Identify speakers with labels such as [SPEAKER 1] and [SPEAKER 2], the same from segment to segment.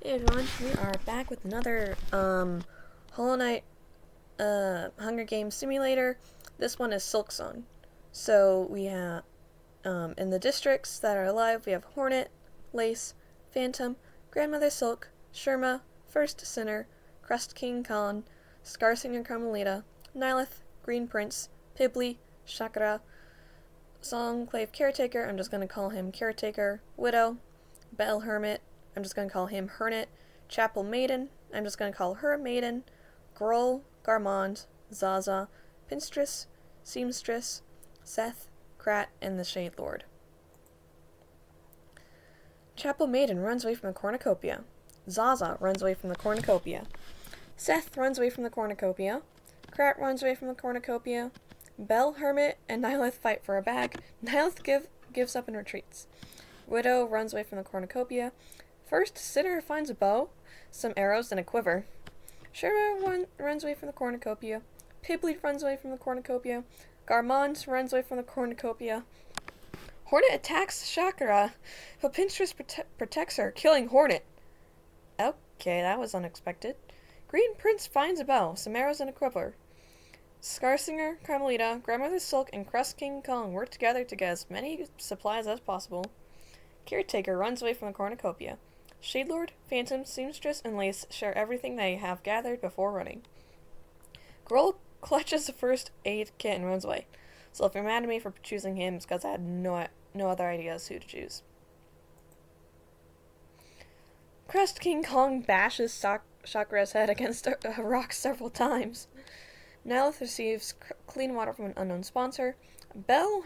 [SPEAKER 1] Hey everyone, we are back with another Hollow Knight Hunger Games simulator. This one is Silksong. So we have in the districts that are alive, we have Hornet, Lace, Phantom, Grandmother Silk, Sherma, First Sinner, Crust King Khan, Scarsinger Carmelita, Nilith, Green Prince, Pibli, Chakra, Songclave Caretaker, I'm just gonna call him Caretaker, Widow, Bell Hermit, I'm just going to call him Hermit, Chapel Maiden, I'm just going to call her Maiden, Grohl, Garmond, Zaza, Pinstress, Seamstress, Seth, Krat, and the Shade Lord. Chapel Maiden runs away from the cornucopia. Zaza runs away from the cornucopia. Seth runs away from the cornucopia. Krat runs away from the cornucopia. Bell, Hermit, and Nilith fight for a bag. Nilith gives up and retreats. Widow runs away from the cornucopia. First, Sinner finds a bow, some arrows, and a quiver. Sherma runs away from the cornucopia. Pibli runs away from the cornucopia. Garmond runs away from the cornucopia. Hornet attacks Chakra, but Pinstress protects her, killing Hornet. Okay, that was unexpected. Green Prince finds a bow, some arrows, and a quiver. Scarsinger, Carmelita, Grandmother Silk, and Crust King Kong work together to get as many supplies as possible. Caretaker runs away from the cornucopia. Shadelord, Phantom, Seamstress, and Lace share everything they have gathered before running. Grohl clutches the first aid kit and runs away. So if you're mad at me for choosing him, it's because I had no other ideas who to choose. Crust King Kong bashes Chakra's head against a rock several times. Nilith receives clean water from an unknown sponsor. Bell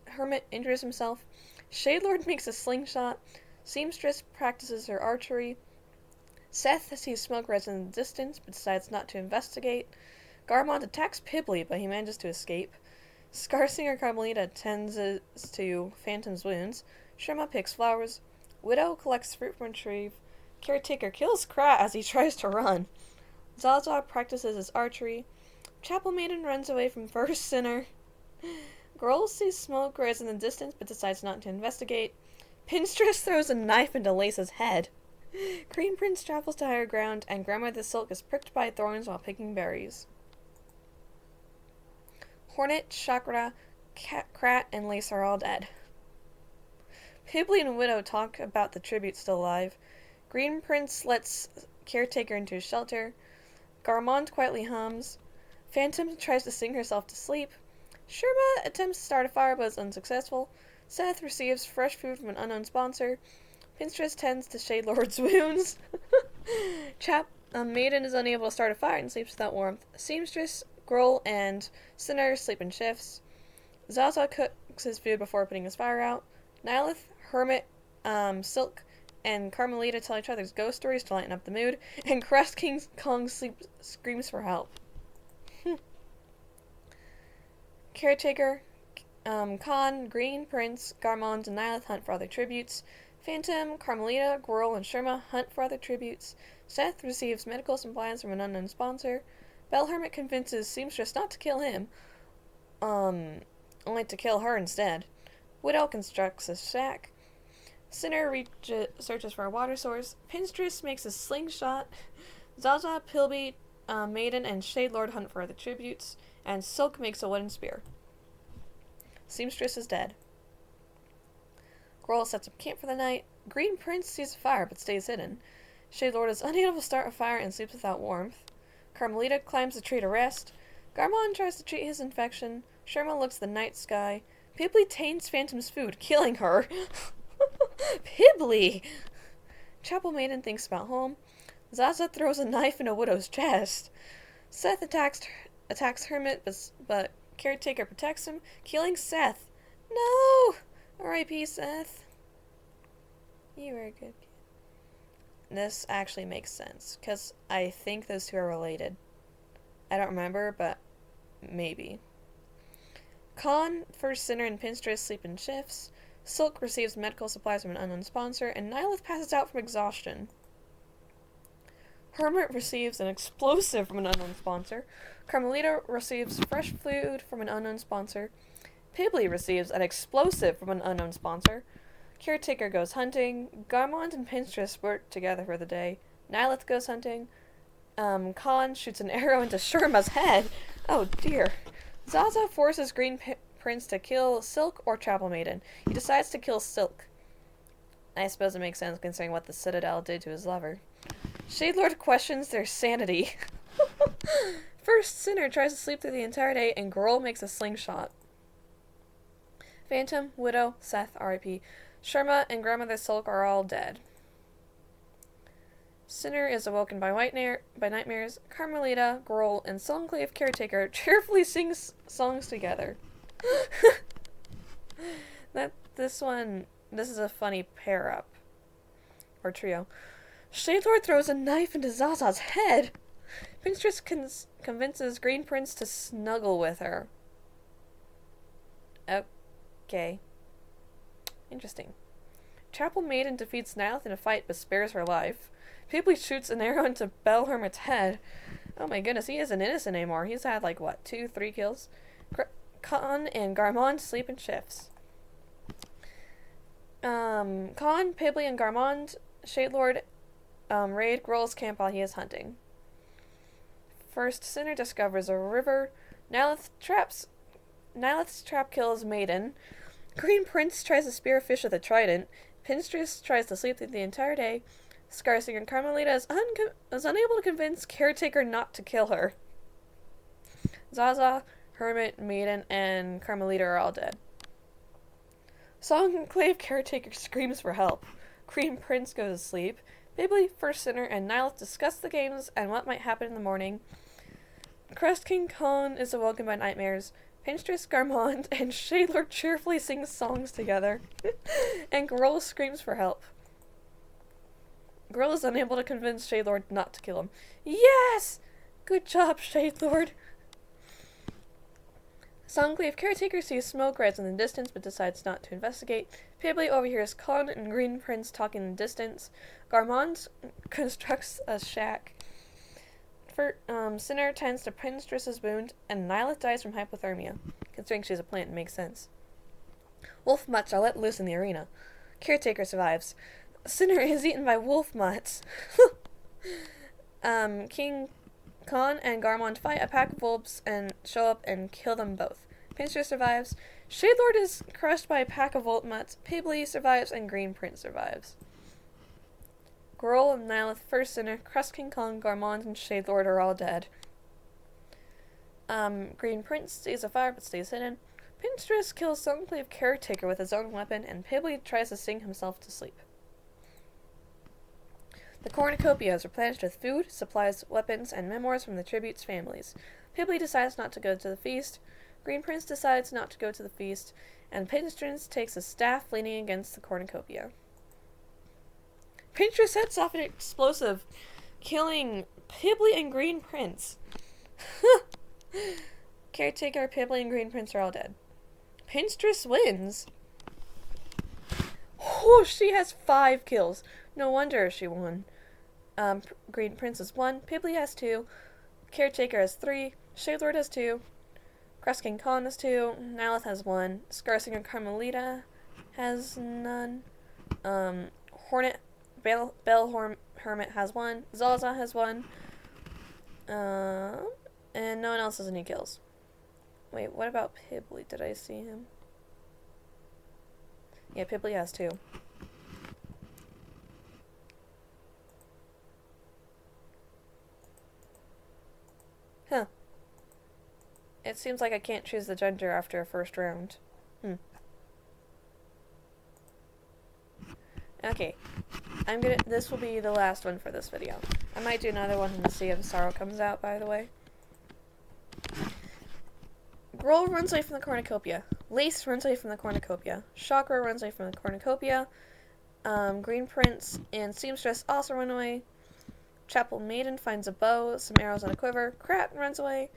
[SPEAKER 1] Hermit injures himself. Shadelord makes a slingshot. Seamstress practices her archery. Seth sees smoke rise in the distance, but decides not to investigate. Garmond attacks Pibli, but he manages to escape. Scarsinger Carmelita tends to Phantom's wounds. Sherma picks flowers. Widow collects fruit from a tree. Caretaker kills Krat as he tries to run. Zaza practices his archery. Chapel Maiden runs away from First Sinner. Grohl sees smoke rise in the distance, but decides not to investigate. Pinstress throws a knife into Lace's head. Green Prince travels to higher ground, and Grandmother Silk is pricked by thorns while picking berries. Hornet, Chakra, Krat, and Lace are all dead. Pibli and Widow talk about the tribute still alive. Green Prince lets Caretaker into his shelter. Garmond quietly hums. Phantom tries to sing herself to sleep. Sherma attempts to start a fire but is unsuccessful. Seth receives fresh food from an unknown sponsor. Pinstress tends to Shadelord's wounds. Maiden is unable to start a fire and sleeps without warmth. Seamstress, Grohl, and Sinner sleep in shifts. Zaza cooks his food before putting his fire out. Nilith, Hermit, Silk, and Carmelita tell each other's ghost stories to lighten up the mood. And Crust King Kong screams for help. Caretaker, Khan, Green Prince, Garmond, and Nilith hunt for other tributes. Phantom, Carmelita, Grohl, and Sherma hunt for other tributes. Seth receives medical supplies from an unknown sponsor. Bell Hermit convinces Seamstress not to kill him, only to kill her instead. Widow constructs a shack. Sinner searches for a water source. Pinstress makes a slingshot. Zaza, Pibli, Maiden, and Shadelord hunt for other tributes. And Silk makes a wooden spear. Seamstress is dead. Grohl sets up camp for the night. Green Prince sees a fire but stays hidden. Shadelord is unable to start a fire and sleeps without warmth. Carmelita climbs the tree to rest. Garmond tries to treat his infection. Sherma looks at the night sky. Pibli taints Phantom's food, killing her. Pibli! Chapel Maiden thinks about home. Zaza throws a knife into Widow's chest. Seth attacks Hermit, but Caretaker protects him, killing Seth. No! R.I.P. Seth. You were a good kid. This actually makes sense, because I think those two are related. I don't remember, but maybe. Khan, First Sinner, and Pinstress sleep in shifts. Silk receives medical supplies from an unknown sponsor, and Nilith passes out from exhaustion. Hermit receives an explosive from an unknown sponsor. Carmelita receives fresh food from an unknown sponsor. Pibli receives an explosive from an unknown sponsor. Caretaker goes hunting. Garmond and Pinstress work together for the day. Nyleth goes hunting. Khan shoots an arrow into Sherma's head. Oh dear. Zaza forces Green Prince to kill Silk or Chapel Maiden. He decides to kill Silk. I suppose it makes sense considering what the Citadel did to his lover. Shadelord questions their sanity. First, Sinner tries to sleep through the entire day, and Gruul makes a slingshot. Phantom, Widow, Seth, R.I.P. Sherma and Grandmother Silk are all dead. Sinner is awoken by nightmares. Carmelita, Gruul, and Sunclave Caretaker cheerfully sing songs together. This is a funny pair-up. Or trio. Shadelord throws a knife into Zaza's head. Pinstress convinces Green Prince to snuggle with her. Okay. Interesting. Chapel Maiden defeats Nyleth in a fight but spares her life. Pibbley shoots an arrow into Bell Hermit's head. Oh my goodness, he isn't innocent anymore. He's had 2, 3 kills. Khan and Garmond sleep in shifts. Khan, Pibbley, and Garmond, Shadelord, raid Gruul's camp while he is hunting. First, Sinner discovers a river. Nyleth's trap kills Maiden. Green Prince tries to spear a fish with a trident. Pinstress tries to sleep through the entire day. Scarsinger and Carmelita is unable to convince Caretaker not to kill her. Zaza, Hermit, Maiden, and Carmelita are all dead. Songclave Caretaker screams for help. Green Prince goes to sleep. Pibbley, First Sinner, and Nyleth discuss the games and what might happen in the morning. Crest King Khan is awoken by nightmares. Pinstress, Garmond, and Shadelord cheerfully sing songs together. And Gruul screams for help. Gruul is unable to convince Shadelord not to kill him. Yes! Good job, Shadelord. Songclave Caretaker sees smoke rise in the distance but decides not to investigate. Pibbley overhears Khan and Green Prince talking in the distance. Garmond constructs a shack. Sinner tends to Pinstress's wound, and Nyleth dies from hypothermia. Considering she's a plant, it makes sense. Wolf mutts are let loose in the arena. Caretaker survives. Sinner is eaten by wolf mutts. King Khan and Garmond fight a pack of wolves and show up and kill them both. Pinstress survives. Shadelord is crushed by a pack of wolf mutts. Pibbley survives, and Green Prince survives. Gruul and Nyleth, First Sinner, Crest King Kong, Garmond, and Shadelord are all dead. Green Prince stays afire but stays hidden. Pinstress kills Sunclave Caretaker with his own weapon, and Pibbley tries to sing himself to sleep. The cornucopia is replenished with food, supplies, weapons, and memoirs from the tribute's families. Pibbley decides not to go to the feast. Green Prince decides not to go to the feast, and Pinstress takes a staff leaning against the cornucopia. Pinstress sets off an explosive, killing Pibbley and Green Prince. Caretaker, Pibbley, and Green Prince are all dead. Pinstress wins. Oh, she has 5 kills. No wonder she won. Green Prince has 1. Pibbley has 2. Caretaker has 3. Shadelord has 2. Crest King Khan has 2. Nyleth has 1. Scarsinger Carmelita has none. Bell Hermit has 1. Zaza has 1. And no one else has any kills. Wait, what about Pibbley? Did I see him? Yeah, Pibbley has 2. Huh. It seems like I can't choose the gender after a first round. Okay. This will be the last one for this video. I might do another one when the Sea of Sorrow comes out, by the way. Gruul runs away from the cornucopia. Lace runs away from the cornucopia. Chakra runs away from the cornucopia. Green Prince and Seamstress also run away. Chapel Maiden finds a bow, some arrows, and a quiver. Krat runs away.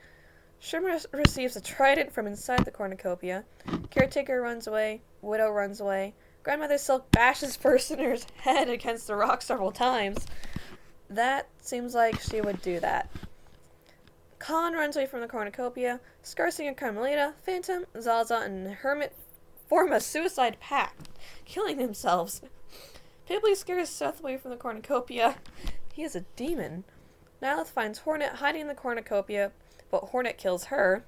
[SPEAKER 1] Sherma receives a trident from inside the cornucopia. Caretaker runs away. Widow runs away. Grandmother Silk bashes First Sinner's head against the rock several times. That seems like she would do that. Khan runs away from the cornucopia. Scarsinger, Carmelita, Phantom, Zaza, and Hermit form a suicide pact, killing themselves. Pibbley scares Seth away from the cornucopia. He is a demon. Nyleth finds Hornet hiding in the cornucopia, but Hornet kills her.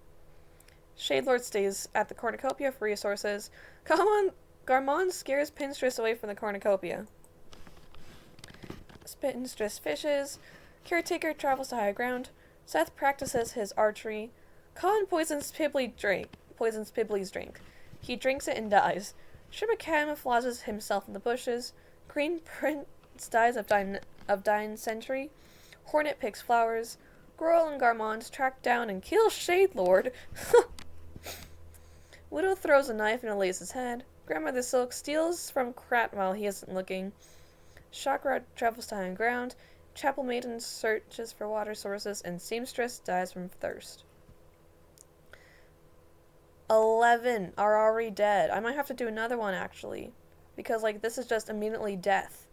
[SPEAKER 1] Shadelord stays at the cornucopia for resources. Garmon scares Pinstress away from the cornucopia. Pinstress fishes. Caretaker travels to higher ground. Seth practices his archery. Khan poisons Pibbley's drink. He drinks it and dies. Shima camouflages himself in the bushes. Green Prince dies of dying sentry. Hornet picks flowers. Growl and Garmond track down and kill Shadelord. Widow throws a knife in Elise's head. Grandmother Silk steals from Krat while he isn't looking. Chakra travels to high ground. Chapel Maiden searches for water sources, and Seamstress dies from thirst. 11 are already dead. I might have to do another one, actually. Because, this is just immediately death.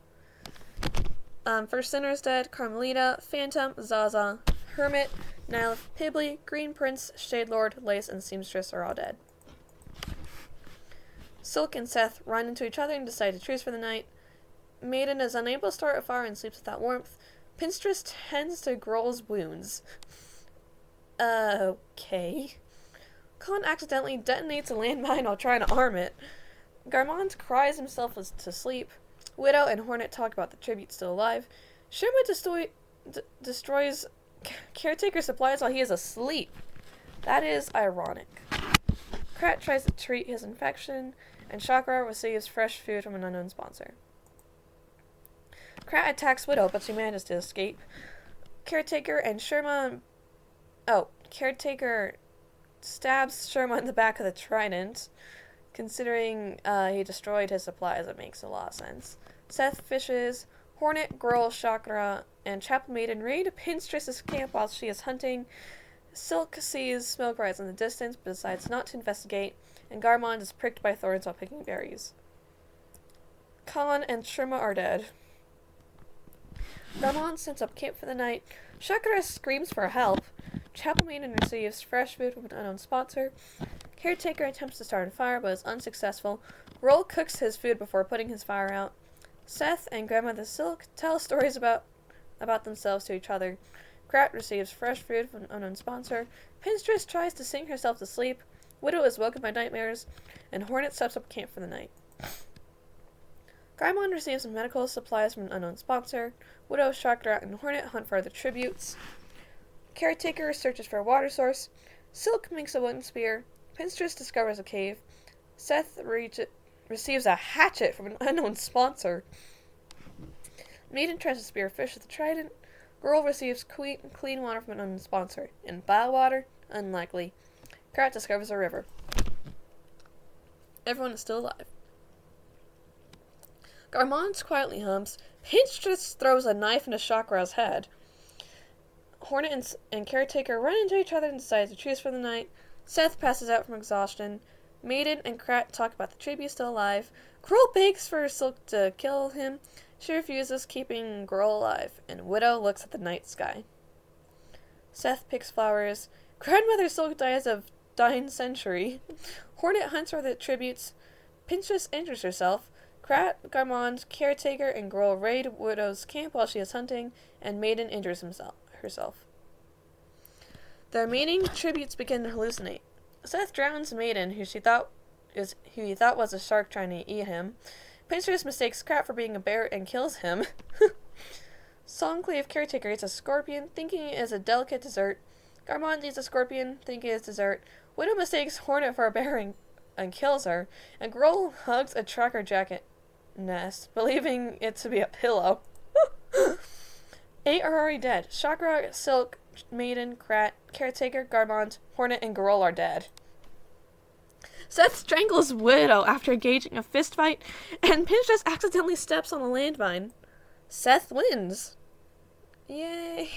[SPEAKER 1] First Sinner's dead. Carmelita, Phantom, Zaza, Hermit, Nyleth, Pibbley, Green Prince, Shadelord, Lace, and Seamstress are all dead. Silk and Seth run into each other and decide to truce for the night. Maiden is unable to start a fire and sleeps without warmth. Pinstress tends to Grohl's wounds. Okay. Khan accidentally detonates a landmine while trying to arm it. Garmond cries himself to sleep. Widow and Hornet talk about the tribute still alive. Shima destroys Caretaker supplies while he is asleep. That is ironic. Krat tries to treat his infection, and Chakra receives fresh food from an unknown sponsor. Krat attacks Widow, but she manages to escape. Caretaker stabs Sherma in the back of the trident. Considering he destroyed his supplies, it makes a lot of sense. Seth fishes. Hornet, Grohl, Chakra, and Chapel Maiden raid Pinstress's camp while she is hunting. Silk sees smoke rise in the distance, but decides not to investigate, and Garmond is pricked by thorns while picking berries. Khan and Sherma are dead. Garmond sets up camp for the night. Chakra screams for help. Chapel Maiden receives fresh food from an unknown sponsor. Caretaker attempts to start a fire, but is unsuccessful. Grohl cooks his food before putting his fire out. Seth and Grandmother Silk tell stories about themselves to each other. Krat receives fresh food from an unknown sponsor. Pinstress tries to sing herself to sleep. Widow is woken by nightmares. And Hornet sets up camp for the night. Garmond receives medical supplies from an unknown sponsor. Widow, Chakra, and Hornet hunt for other tributes. Caretaker searches for a water source. Silk makes a wooden spear. Pinstress discovers a cave. Seth receives a hatchet from an unknown sponsor. Maiden tries to spear fish with a trident. Girl receives clean water from an unknown sponsor. And bile water? Unlikely. Krat discovers a river. Everyone is still alive. Garmond quietly hums. Pinstress throws a knife into Chakra's head. Hornet and Caretaker run into each other and decide to truce for the night. Seth passes out from exhaustion. Maiden and Krat talk about the tribute still alive. Grohl begs for Silk to kill him. She refuses, keeping Grohl alive, and Widow looks at the night sky. Seth picks flowers. Grandmother Silk dies of dying century. Hornet hunts for the tributes. Pinstress injures herself. Krat, Garmond, Caretaker, and Grohl raid Widow's camp while she is hunting, and Maiden injures herself. The remaining tributes begin to hallucinate. Seth drowns Maiden, who he thought was a shark trying to eat him. Pinstress mistakes Krat for being a bear and kills him. Songclave Caretaker eats a scorpion, thinking it is a delicate dessert. Garmond eats a scorpion, thinking it is dessert. Widow mistakes Hornet for a bear and kills her. And Grohl hugs a tracker jacket nest, believing it to be a pillow. 8 are already dead. Chakra, Silk, Maiden, Krat, Caretaker, Garmond, Hornet, and Grohl are dead. Seth strangles Widow after engaging a fistfight, and Pinstress accidentally steps on a landmine. Seth wins. Yay.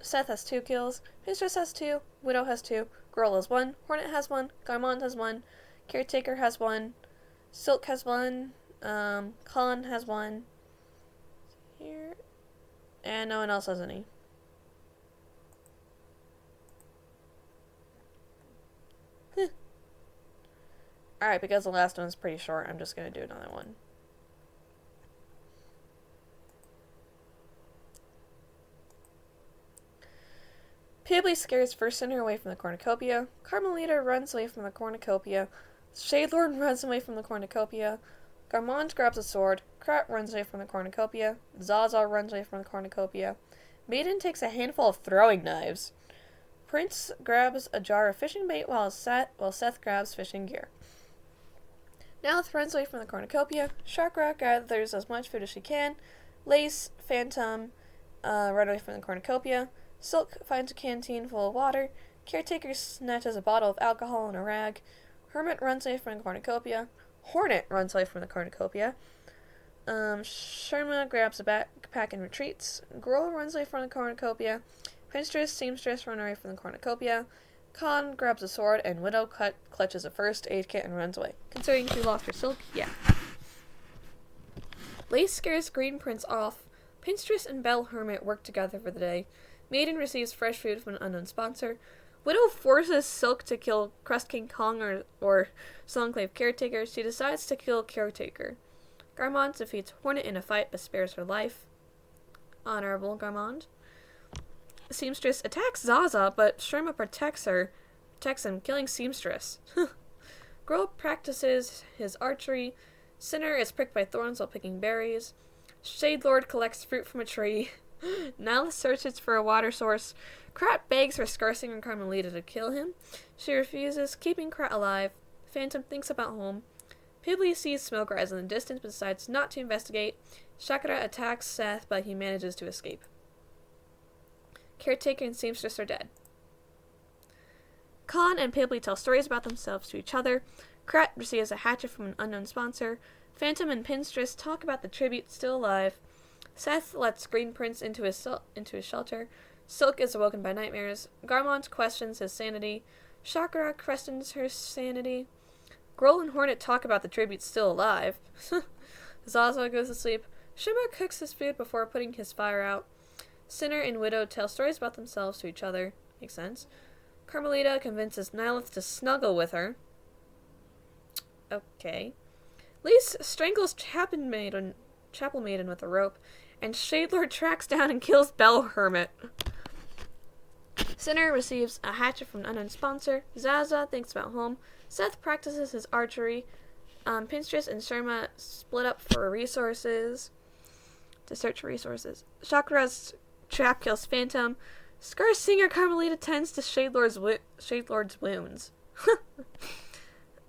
[SPEAKER 1] Seth has 2 kills. Pinstress has 2. Widow has 2. Grohl has 1. Hornet has 1. Garmond has 1. Caretaker has 1. Silk has 1. Khan has 1. Here. And no one else has any. Alright, because the last one's pretty short, I'm just going to do another one. Pibbley scares first sinner away from the cornucopia. Carmelita runs away from the cornucopia. Shadelord runs away from the cornucopia. Garmond grabs a sword. Krat runs away from the cornucopia. Zaza runs away from the cornucopia. Maiden takes a handful of throwing knives. Prince grabs a jar of fishing bait while Seth grabs fishing gear. Nalith runs away from the cornucopia. Sharkra gathers as much food as she can. Lace, Phantom run away from the cornucopia. Silk finds a canteen full of water. Caretaker snatches a bottle of alcohol and a rag. Hermit runs away from the cornucopia. Hornet runs away from the cornucopia. Sharma grabs a backpack and retreats. Girl runs away from the cornucopia. Pinstress, Seamstress run away from the cornucopia. Khan grabs a sword, and Widow clutches a first aid kit and runs away. Considering she lost her silk, yeah. Lace scares Green Prince off. Pinstress and Bell Hermit work together for the day. Maiden receives fresh food from an unknown sponsor. Widow forces Silk to kill Crust King Kong or Songclave Caretaker. She decides to kill Caretaker. Garmond defeats Hornet in a fight but spares her life. Honorable Garmond. Seamstress attacks Zaza, but Sherma protects him, killing Seamstress. Girl practices his archery. Sinner is pricked by thorns while picking berries. Shadelord collects fruit from a tree. Nala searches for a water source. Krat begs for Scarsing and Carmelita to kill him. She refuses, keeping Krat alive. Phantom thinks about home. Pibbley sees smoke rise in the distance but decides not to investigate. Shakra attacks Seth, but he manages to escape. Caretaker and Seamstress are dead. Khan and Pibbley tell stories about themselves to each other. Krat receives a hatchet from an unknown sponsor. Phantom and Pinstress talk about the tribute still alive. Seth lets Green Prince into his shelter. Silk is awoken by nightmares. Garmont questions his sanity. Chakra questions her sanity. Grohl and Hornet talk about the tribute still alive. Zaza goes to sleep. Shima cooks his food before putting his fire out. Sinner and Widow tell stories about themselves to each other. Makes sense. Carmelita convinces Nilith to snuggle with her. Okay. Lise strangles Chapel Maiden with a rope, and Shadelord tracks down and kills Bell Hermit. Sinner receives a hatchet from an unknown sponsor. Zaza thinks about home. Seth practices his archery. Pinstress and Sharma split up for resources. To search for resources. Chakra's trap kills Phantom. Scar Singer Carmelita tends to Shadelord's wounds.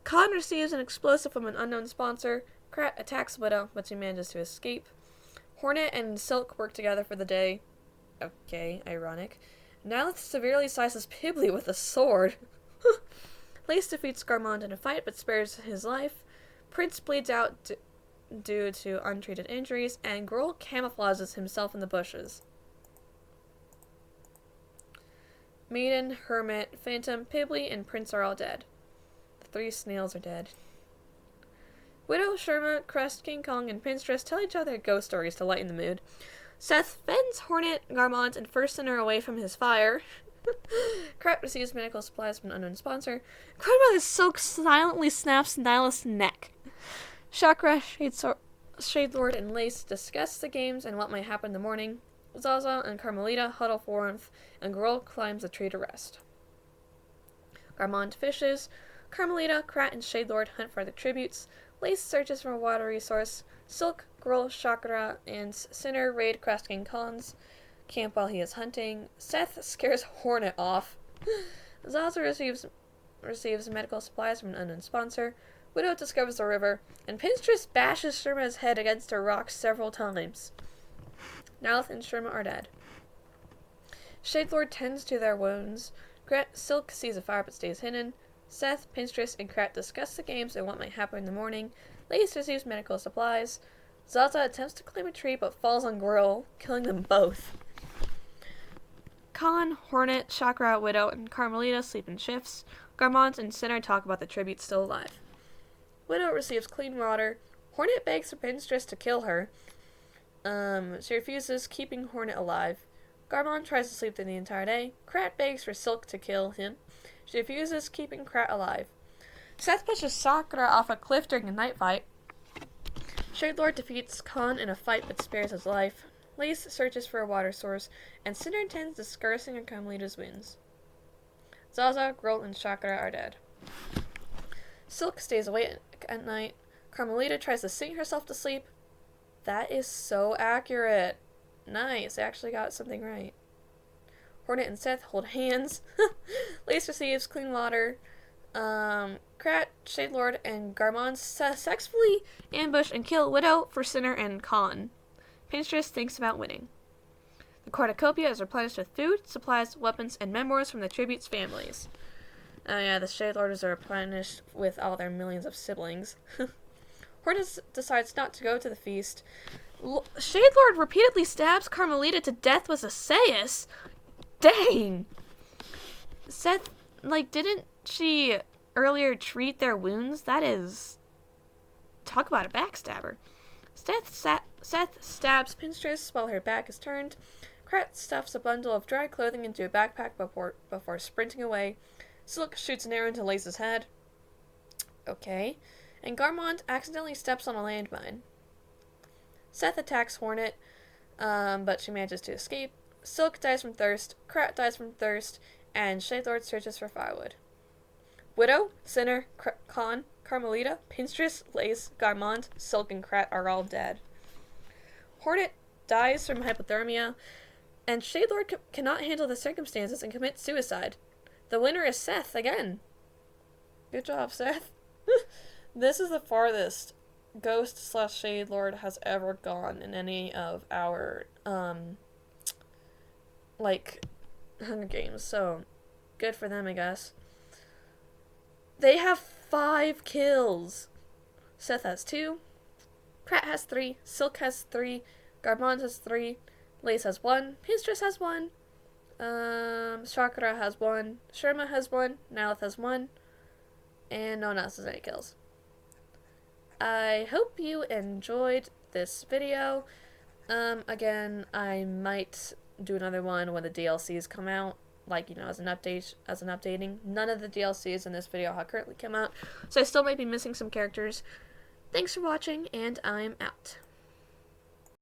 [SPEAKER 1] Khan receives an explosive from an unknown sponsor. Krat attacks Widow, but she manages to escape. Hornet and Silk work together for the day. Okay, ironic. Nilith severely slices Pibbley with a sword. Lace defeats Garmond in a fight, but spares his life. Prince bleeds out due to untreated injuries, and Grohl camouflages himself in the bushes. Maiden, Hermit, Phantom, Pibbley, and Prince are all dead. The 3 snails are dead. Widow, Sherma, Crest, King Kong, and Pinstress tell each other ghost stories to lighten the mood. Seth fends Hornet, Garmond, and First Sinner away from his fire. Krat receives medical supplies from an unknown sponsor. Grandmother Silk silently snaps Nihilist's neck. Chakra, Shadelord, and Lace discuss the games and what might happen in the morning. Zaza and Carmelita huddle for warmth, and Grohl climbs a tree to rest. Garmond fishes. Carmelita, Krat, and Shadelord hunt for the tributes. Lace searches for a water resource. Silk, Grohl, Chakra, and Sinner raid Crest King Khan's camp while he is hunting. Seth scares Hornet off. Zaza receives medical supplies from an unknown sponsor. Widow discovers the river, and Pinstress bashes Sherma's head against a rock several times. Nalith and Sherma are dead. Shadelord tends to their wounds. Silk sees a fire but stays hidden. Seth, Pinstress, and Krat discuss the games and what might happen in the morning. Lace receives medical supplies. Zaza attempts to climb a tree but falls on Grohl, killing them both. Khan, Hornet, Chakra, Widow, and Carmelita sleep in shifts. Garmont and Sinner talk about the tribute still alive. Widow receives clean water. Hornet begs for Pinstress to kill her. She refuses, keeping Hornet alive. Garmont tries to sleep through the entire day. Krat begs for Silk to kill him. She refuses, keeping Krat alive. Seth pushes Sakura off a cliff during a night fight. Shadelord defeats Khan in a fight but spares his life. Lace searches for a water source, and Cinder intends discursing on Carmelita's wounds. Zaza, Grolt, and Sakura are dead. Silk stays awake at night. Carmelita tries to sing herself to sleep. That is so accurate. Nice, I actually got something right. Hornet and Seth hold hands. Lace receives clean water. Krat, Shadelord, and Garmon successfully ambush and kill Widow for Sinner and Khan. Pinstress thinks about winning. The cornucopia is replenished with food, supplies, weapons, and memoirs from the tribute's families. Oh yeah, the Shadelords are replenished with all their millions of siblings. Hornet decides not to go to the feast. Shadelord repeatedly stabs Carmelita to death with a sais. Dang! Seth, didn't she earlier treat their wounds? That is... Talk about a backstabber. Seth stabs Pinstress while her back is turned. Krat stuffs a bundle of dry clothing into a backpack before sprinting away. Silk shoots an arrow into Lace's head. Okay. And Garmont accidentally steps on a landmine. Seth attacks Hornet, but she manages to escape. Silk dies from thirst, Krat dies from thirst, and Shadelord searches for firewood. Widow, Sinner, Khan, Carmelita, Pinstress, Lace, Garmont, Silk, and Krat are all dead. Hornet dies from hypothermia, and Shadelord cannot handle the circumstances and commits suicide. The winner is Seth again. Good job, Seth. This is the farthest Ghost / Shadelord has ever gone in any of our, Hunger Games, so good for them, I guess. They have 5 kills. Seth has 2, Krat has 3, Silk has 3, Garmont has 3, Lace has 1, Pinstress has 1, Sakura has 1, Sherma has 1, Nalith has 1, and no one else has any kills. I hope you enjoyed this video. Again, I might do another one when the DLCs come out, as an updating. None of the DLCs in this video have currently come out, so I still might be missing some characters. Thanks for watching, and I'm out.